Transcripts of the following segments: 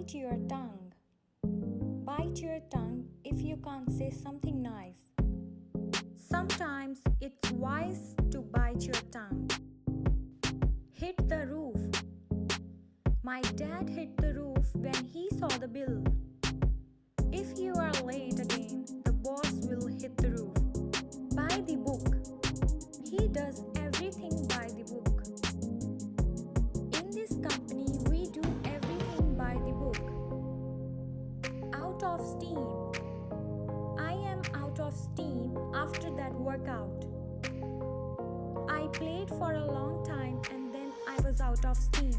Bite your tongue. Bite your tongue if you can't say something nice. Sometimes it's wise to bite your tongue. Hit the roof. My dad hit the roof when he saw the bill. If you are late again, the boss will hit the roof. By the book. He does everything by the book. In this company, we do everything by the book. Out of steam. I am out of steam after that workout. I played for a long time and then I was out of steam.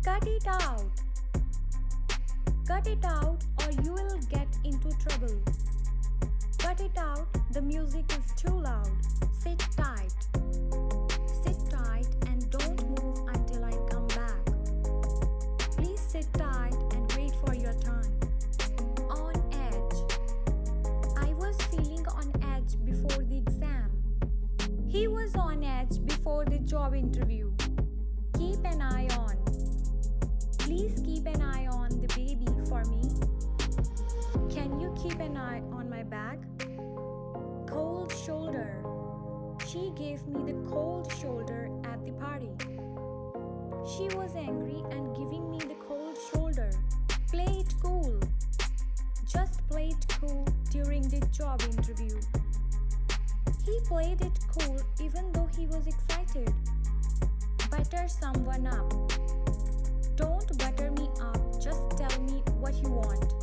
Cut it out. Cut it out or you will get into trouble. Cut it out, the music is too loud. Sit tight. Sit tight and don't move until I come back. Please sit tight and wait for your turn. On edge. I was feeling on edge before the exam. He was on edge before the job interview. Keep an eye on. Please keep an eye on the baby for me. Can you keep an eye on my bag? Cold shoulder. She gave me the cold shoulder at the party. She was angry and giving me the cold shoulder. Play it cool. Just play it cool during the job interview. He played it cool even though he was excited. Butter someone up. Don't butter me up, just tell me what you want.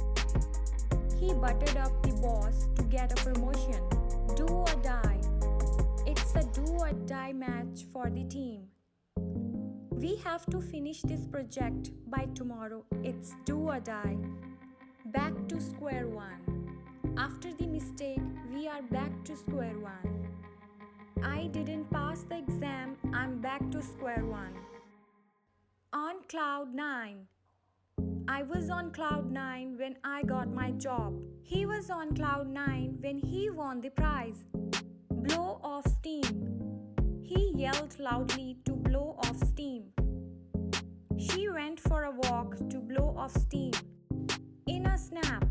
He buttered up the boss to get a promotion. Do or die. It's a do or die match for the team. We have to finish this project by tomorrow. It's do or die. Back to square one. After the mistake, we are back to square one. I didn't pass the exam, I'm back to square one. On cloud 9. I was on cloud 9 when I got my job. He was on cloud 9 when he won the prize. Blow off steam. He yelled loudly to blow off steam. She went for a walk to blow off steam. In a snap.